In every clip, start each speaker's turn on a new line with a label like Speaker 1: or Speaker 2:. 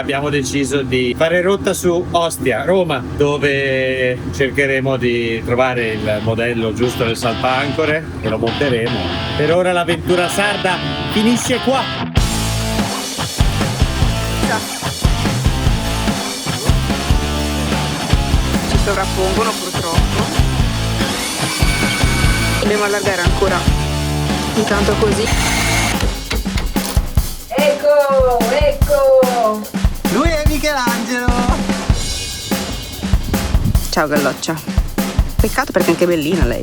Speaker 1: Abbiamo deciso di fare rotta su Ostia, Roma, dove cercheremo di trovare il modello giusto del salpaancore e lo monteremo. Per ora l'avventura sarda finisce qua.
Speaker 2: Ci sovrappongono purtroppo. Dobbiamo allargare ancora intanto così. Ecco!
Speaker 3: Lui è Michelangelo!
Speaker 2: Ciao Galloccia. Peccato perché è anche bellina lei,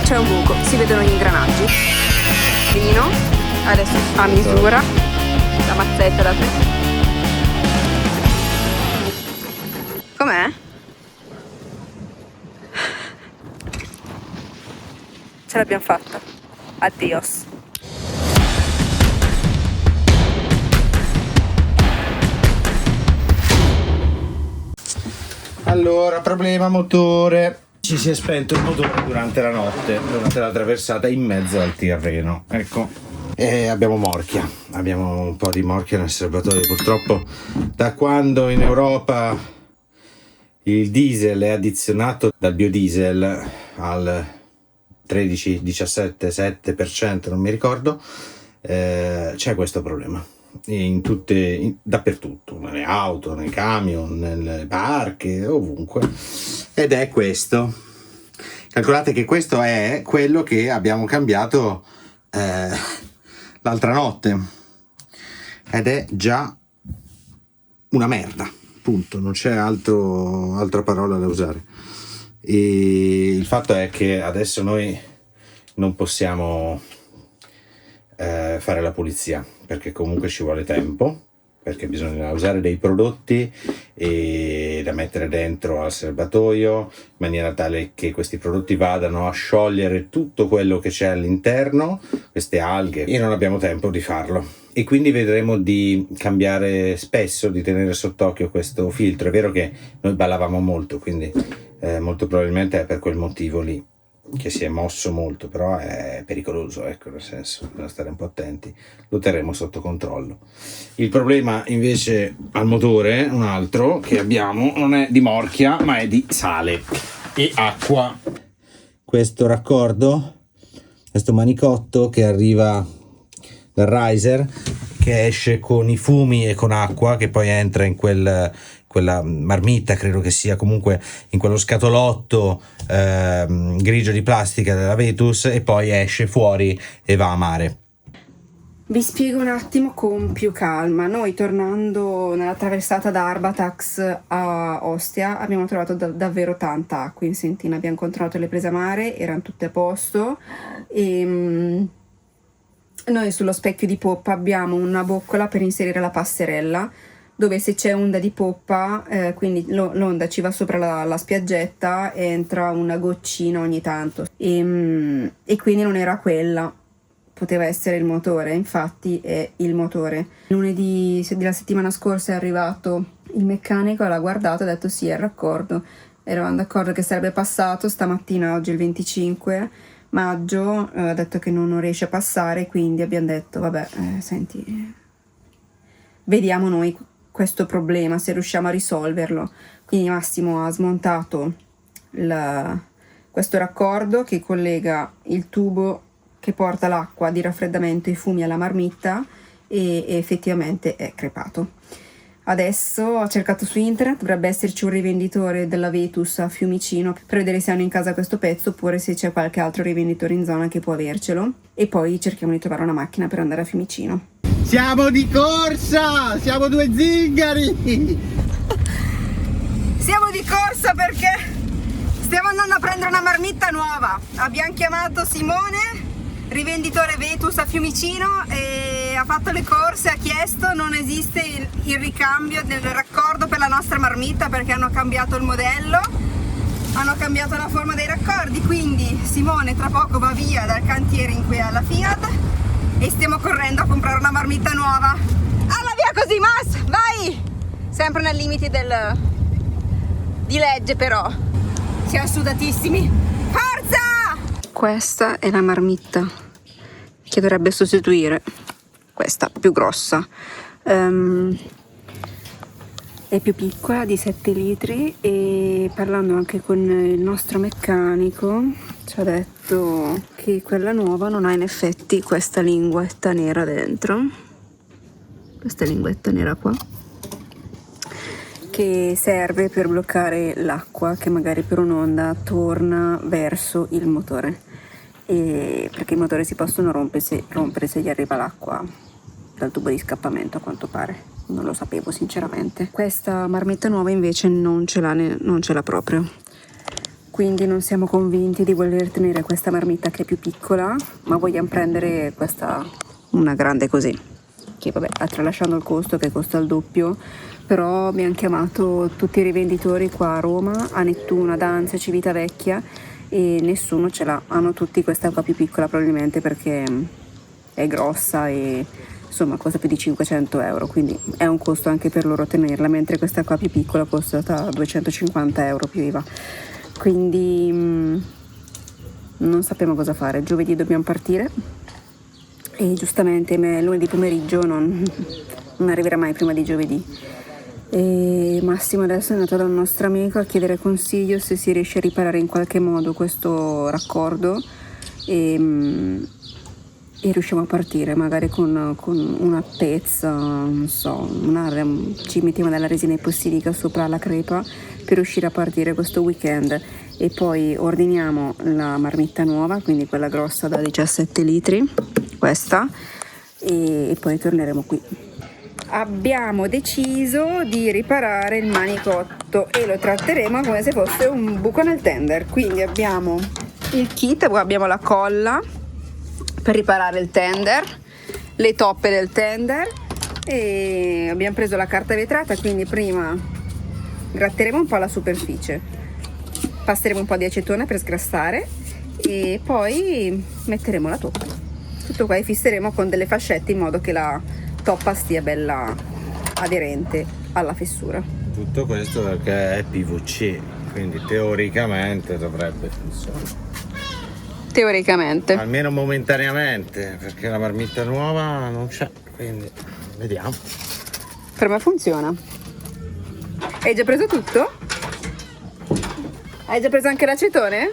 Speaker 2: C'è un buco, si vedono gli ingranaggi. Fino. Adesso a misura. La mazzetta da te. Com'è? Ce l'abbiamo fatta. Addios.
Speaker 1: Allora, problema motore. Ci si è spento il motore durante la notte, durante la traversata in mezzo al Tirreno. Ecco. E abbiamo morchia. Abbiamo un po' di morchia nel serbatoio. Purtroppo, da quando in Europa il diesel è addizionato dal biodiesel al 13, 17, 7%, non mi ricordo, c'è questo problema dappertutto, nelle auto, nei camion, nelle barche, ovunque, ed è questo. Calcolate che questo è quello che abbiamo cambiato l'altra notte ed è già una merda, punto, non c'è altra parola da usare. E il fatto è che adesso noi non possiamo fare la pulizia, perché comunque ci vuole tempo, perché bisogna usare dei prodotti da mettere dentro al serbatoio in maniera tale che questi prodotti vadano a sciogliere tutto quello che c'è all'interno, queste alghe, e non abbiamo tempo di farlo. E quindi vedremo di cambiare spesso, di tenere sott'occhio questo filtro. È vero che noi ballavamo molto, quindi molto probabilmente è per quel motivo lì che si è mosso molto, però è pericoloso, ecco, nel senso, bisogna stare un po' attenti. Lo terremo sotto controllo. Il problema invece al motore, un altro che abbiamo, non è di morchia ma è di sale e acqua. Questo raccordo, questo manicotto che arriva dal riser, che esce con i fumi e con acqua, che poi entra in quella marmitta, credo che sia, comunque in quello scatolotto grigio di plastica della Vetus, e poi esce fuori e va a mare.
Speaker 2: Vi spiego un attimo con più calma. Noi, tornando nella traversata da Arbatax a Ostia, abbiamo trovato davvero tanta acqua in sentina. Abbiamo controllato le prese a mare, erano tutte a posto, e noi sullo specchio di poppa abbiamo una boccola per inserire la passerella, dove se c'è onda di poppa, quindi l'onda ci va sopra la spiaggetta, entra una goccina ogni tanto, e quindi non era quella, poteva essere il motore. Infatti è il motore. Lunedì della settimana scorsa è arrivato il meccanico, l'ha guardato e ha detto sì, è il raccordo. Eravamo d'accordo che sarebbe passato stamattina, oggi è il 25 maggio, ha detto che non riesce a passare, quindi abbiamo detto vabbè, senti, vediamo noi questo problema, se riusciamo a risolverlo. Quindi Massimo ha smontato questo raccordo che collega il tubo che porta l'acqua di raffreddamento e i fumi alla marmitta, e effettivamente è crepato. Adesso ho cercato su internet, dovrebbe esserci un rivenditore della Vetus a Fiumicino per vedere se hanno in casa questo pezzo, oppure se c'è qualche altro rivenditore in zona che può avercelo, e poi cerchiamo di trovare una macchina per andare a Fiumicino.
Speaker 3: Siamo di corsa! Siamo due zingari!
Speaker 2: Siamo di corsa perché stiamo andando a prendere una marmitta nuova. Abbiamo chiamato Simone, rivenditore Vetus a Fiumicino, e ha fatto le corse, ha chiesto, non esiste il ricambio del raccordo per la nostra marmitta perché hanno cambiato il modello, hanno cambiato la forma dei raccordi, quindi Simone tra poco va via dal cantiere in cui è alla Fiat e stiamo correndo a comprare una marmitta nuova. Alla via così, Mas, vai! Sempre nei limiti di legge, però siamo sudatissimi. Forza! Questa è la marmitta che dovrebbe sostituire questa più grossa. È più piccola, di 7 litri, e parlando anche con il nostro meccanico ci ha detto che quella nuova non ha in effetti questa linguetta nera dentro, questa linguetta nera qua, che serve per bloccare l'acqua che magari per un'onda torna verso il motore, e perché i motori si possono rompere se gli arriva l'acqua dal tubo di scappamento, a quanto pare. Non lo sapevo sinceramente. Questa marmitta nuova invece non ce l'ha proprio, quindi non siamo convinti di voler tenere questa marmitta che è più piccola, ma vogliamo prendere questa, una grande così, che vabbè, tralasciando il costo, che costa il doppio. Però abbiamo chiamato tutti i rivenditori qua a Roma, a Nettuno, ad Anzio, Civitavecchia, e nessuno ce l'ha. Hanno tutti questa qua più piccola, probabilmente perché è grossa e insomma costa più di 500 euro, quindi è un costo anche per loro tenerla, mentre questa qua più piccola costa 250 euro più IVA. Quindi non sappiamo cosa fare. Giovedì dobbiamo partire e giustamente lunedì pomeriggio non arriverà mai prima di giovedì. E Massimo adesso è andato da un nostro amico a chiedere consiglio se si riesce a riparare in qualche modo questo raccordo e riusciamo a partire magari con una pezza, non so, ci mettiamo della resina epossidica sopra la crepa per riuscire a partire questo weekend, e poi ordiniamo la marmitta nuova, quindi quella grossa da 17 litri, questa, e poi torneremo qui. Abbiamo deciso di riparare il manicotto e lo tratteremo come se fosse un buco nel tender, quindi abbiamo il kit, abbiamo la colla per riparare il tender, le toppe del tender, e abbiamo preso la carta vetrata, quindi prima gratteremo un po' la superficie, passeremo un po' di acetone per sgrassare e poi metteremo la toppa. Tutto qua, e fisseremo con delle fascette in modo che la toppa stia bella aderente alla fessura.
Speaker 1: Tutto questo perché è PVC, quindi teoricamente dovrebbe funzionare.
Speaker 2: Teoricamente.
Speaker 1: Almeno momentaneamente, perché la marmitta nuova non c'è, quindi vediamo.
Speaker 2: Per me funziona. Hai già preso tutto? Hai già preso anche l'acetone?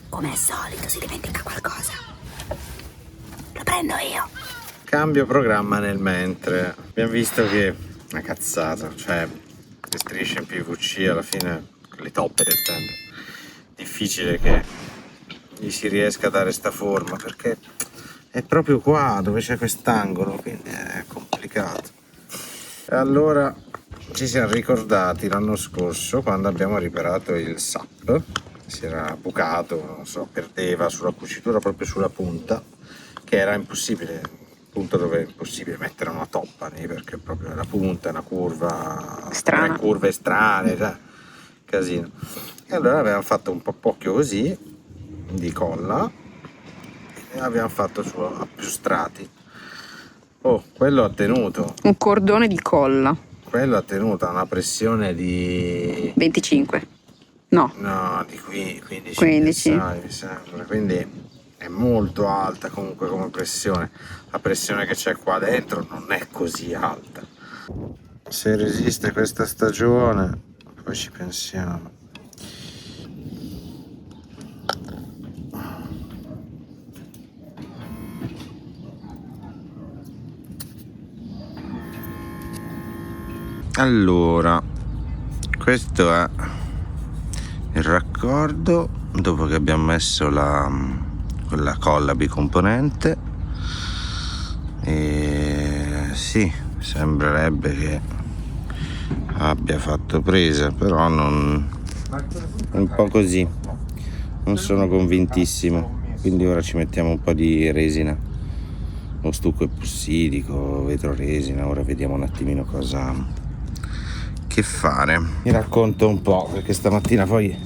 Speaker 2: Come al solito si dimentica qualcosa. Lo prendo io.
Speaker 1: Cambio programma nel mentre. Abbiamo visto che è una cazzata, cioè le strisce in PVC alla fine, le toppe del tender, difficile che gli si riesca a dare sta forma, perché è proprio qua dove c'è quest'angolo, quindi è complicato. E allora ci siamo ricordati l'anno scorso, quando abbiamo riparato il SAP, si era bucato, non so, perdeva sulla cucitura, proprio sulla punta, che era impossibile, punto dove è impossibile mettere una toppa lì, perché proprio la punta è una curva
Speaker 2: strana,
Speaker 1: curve strane, cioè casino. E allora abbiamo fatto un po' così di colla e abbiamo fatto su a più strati. Oh, quello ha tenuto
Speaker 2: un cordone di colla,
Speaker 1: quello ha tenuto a una pressione di
Speaker 2: 25, no
Speaker 1: di qui 15
Speaker 2: 15
Speaker 1: mi sembra, quindi è molto alta comunque come pressione. La pressione che c'è qua dentro non è così alta. Se resiste questa stagione poi ci pensiamo. Allora, questo è il raccordo dopo che abbiamo messo quella colla bicomponente, e sì, sembrerebbe che abbia fatto presa, però non, un po' così, non sono convintissimo, quindi ora ci mettiamo un po' di resina, lo stucco epossidico, vetro resina, ora vediamo un attimino che fare. Vi racconto un po', perché stamattina poi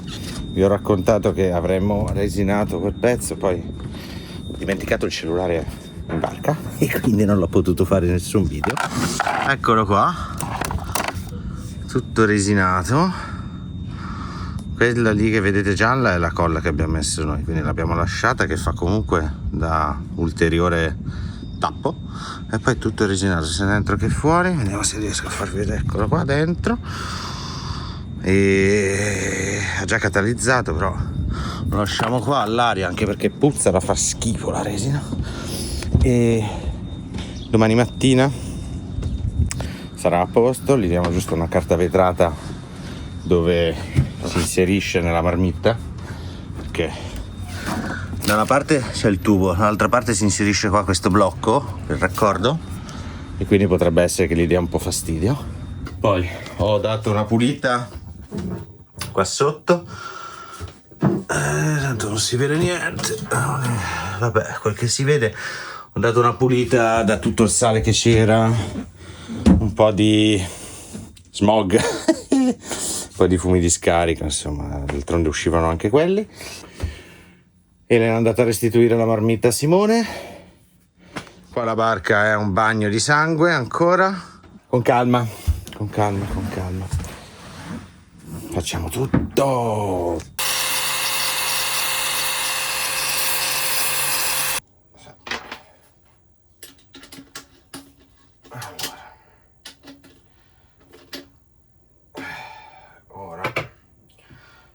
Speaker 1: vi ho raccontato che avremmo resinato quel pezzo, poi ho dimenticato il cellulare in barca e quindi non l'ho potuto fare nessun video. Eccolo qua, tutto resinato, Quella lì che vedete gialla è la colla che abbiamo messo noi, quindi l'abbiamo lasciata che fa comunque da ulteriore tappo, e poi tutto resinato sia dentro che fuori. Vediamo se riesco a farvi vedere, eccolo qua dentro, e ha già catalizzato, però lo lasciamo qua all'aria anche perché puzza, da fa schifo la resina. E domani mattina sarà a posto, gli diamo giusto una carta vetrata dove si inserisce nella marmitta, perché da una parte c'è il tubo, dall'altra parte si inserisce qua questo blocco per raccordo, e quindi potrebbe essere che gli dia un po' fastidio. Poi ho dato una pulita qua sotto, tanto non si vede niente, vabbè, quel che si vede. Ho dato una pulita da tutto il sale che c'era, un po' di smog, un po' di fumi di scarica, insomma, d'altronde uscivano anche quelli. E le è andata a restituire la marmitta a Simone. Qua la barca è un bagno di sangue ancora. Con calma, con calma, con calma. Facciamo tutto.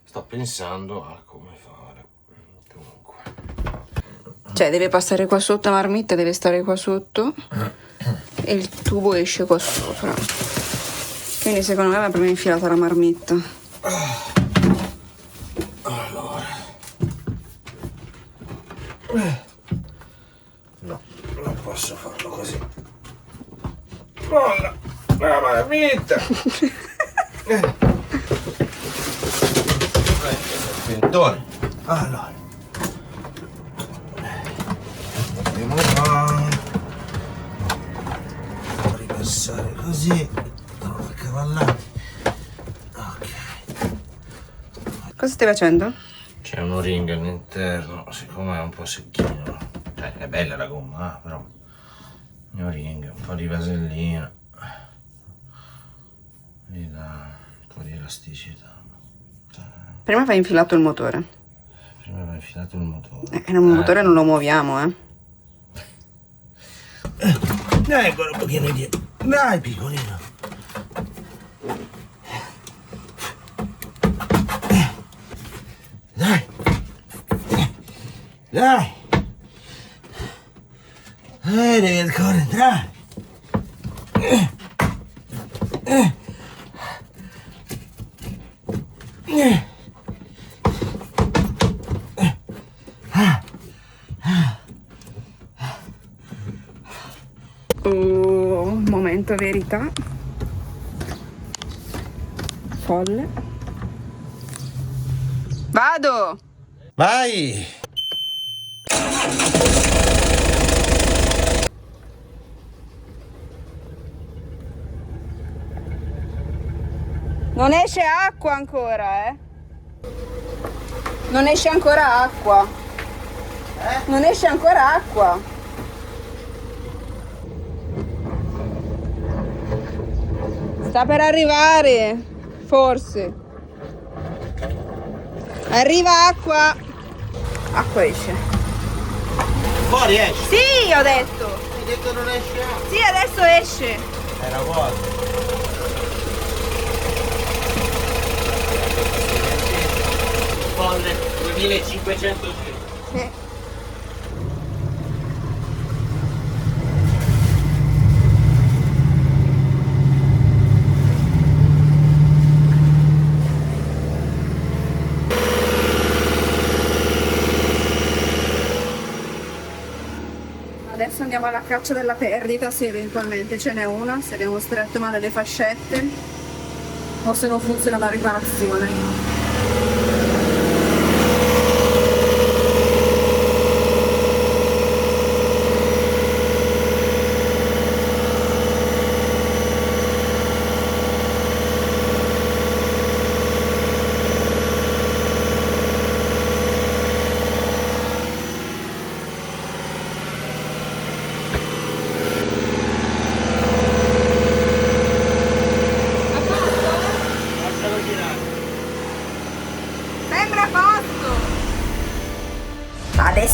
Speaker 1: Sto pensando a come fare. Comunque,
Speaker 2: Cioè deve passare qua sotto la marmitta, deve stare qua sotto e il tubo esce qua sopra. Quindi secondo me va prima infilata la marmitta.
Speaker 1: allora, no, non posso farlo così. Molla la marmitta. Pentone. Allora, andiamo qua, ripassare così, accavallati. Ok,
Speaker 2: Cosa stai facendo?
Speaker 1: c'è un o-ring all'interno, siccome è un po' secchino, cioè è bella la gomma, però un o-ring, un po' di vasellina, gli dà un po' di elasticità.
Speaker 2: Prima vai infilato il motore.
Speaker 1: Prima va infilato il motore.
Speaker 2: Il motore non lo muoviamo,
Speaker 1: Dai, ancora un pochino indietro. Dai, piccolino. Dai. Dai. Devi ancora entrare.
Speaker 2: Momento verità. Folle. Vado!
Speaker 1: Vai.
Speaker 2: Non esce acqua ancora, Non esce ancora acqua. Non esce ancora acqua. Sta per arrivare, forse. Arriva acqua. Acqua esce.
Speaker 1: Fuori esce.
Speaker 2: Sì, ho detto.
Speaker 1: Hai detto non esce acqua.
Speaker 2: Sì, adesso esce.
Speaker 1: Era vuoto. Folle 2500 giri.
Speaker 2: Sì. Adesso andiamo alla caccia della perdita, se eventualmente ce n'è una, se abbiamo stretto male le fascette o se non funziona la riparazione.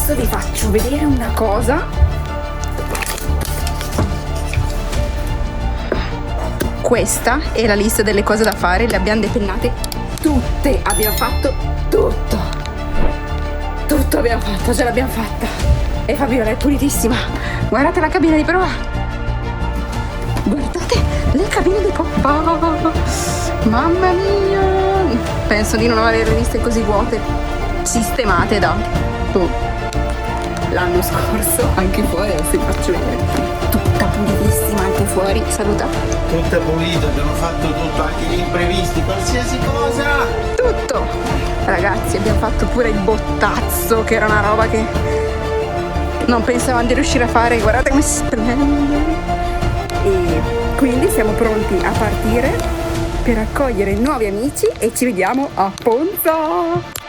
Speaker 2: adesso vi faccio vedere una cosa. Questa è la lista delle cose da fare, le abbiamo depennate tutte, abbiamo fatto tutto abbiamo fatto, ce l'abbiamo fatta. E Fabiola è pulitissima. Guardate la cabina di prova, guardate le cabine di poppa, mamma mia, penso di non averle viste così vuote, sistemate da l'anno scorso. Anche fuori, adesso vi faccio vedere, tutta pulitissima anche fuori. Saluta.
Speaker 1: Tutto è pulito, abbiamo fatto tutto, anche gli imprevisti, qualsiasi cosa.
Speaker 2: Tutto, ragazzi, abbiamo fatto pure il bottazzo, che era una roba che non pensavamo di riuscire a fare. Guardate come si splende. E quindi siamo pronti a partire per accogliere nuovi amici e ci vediamo a Ponza.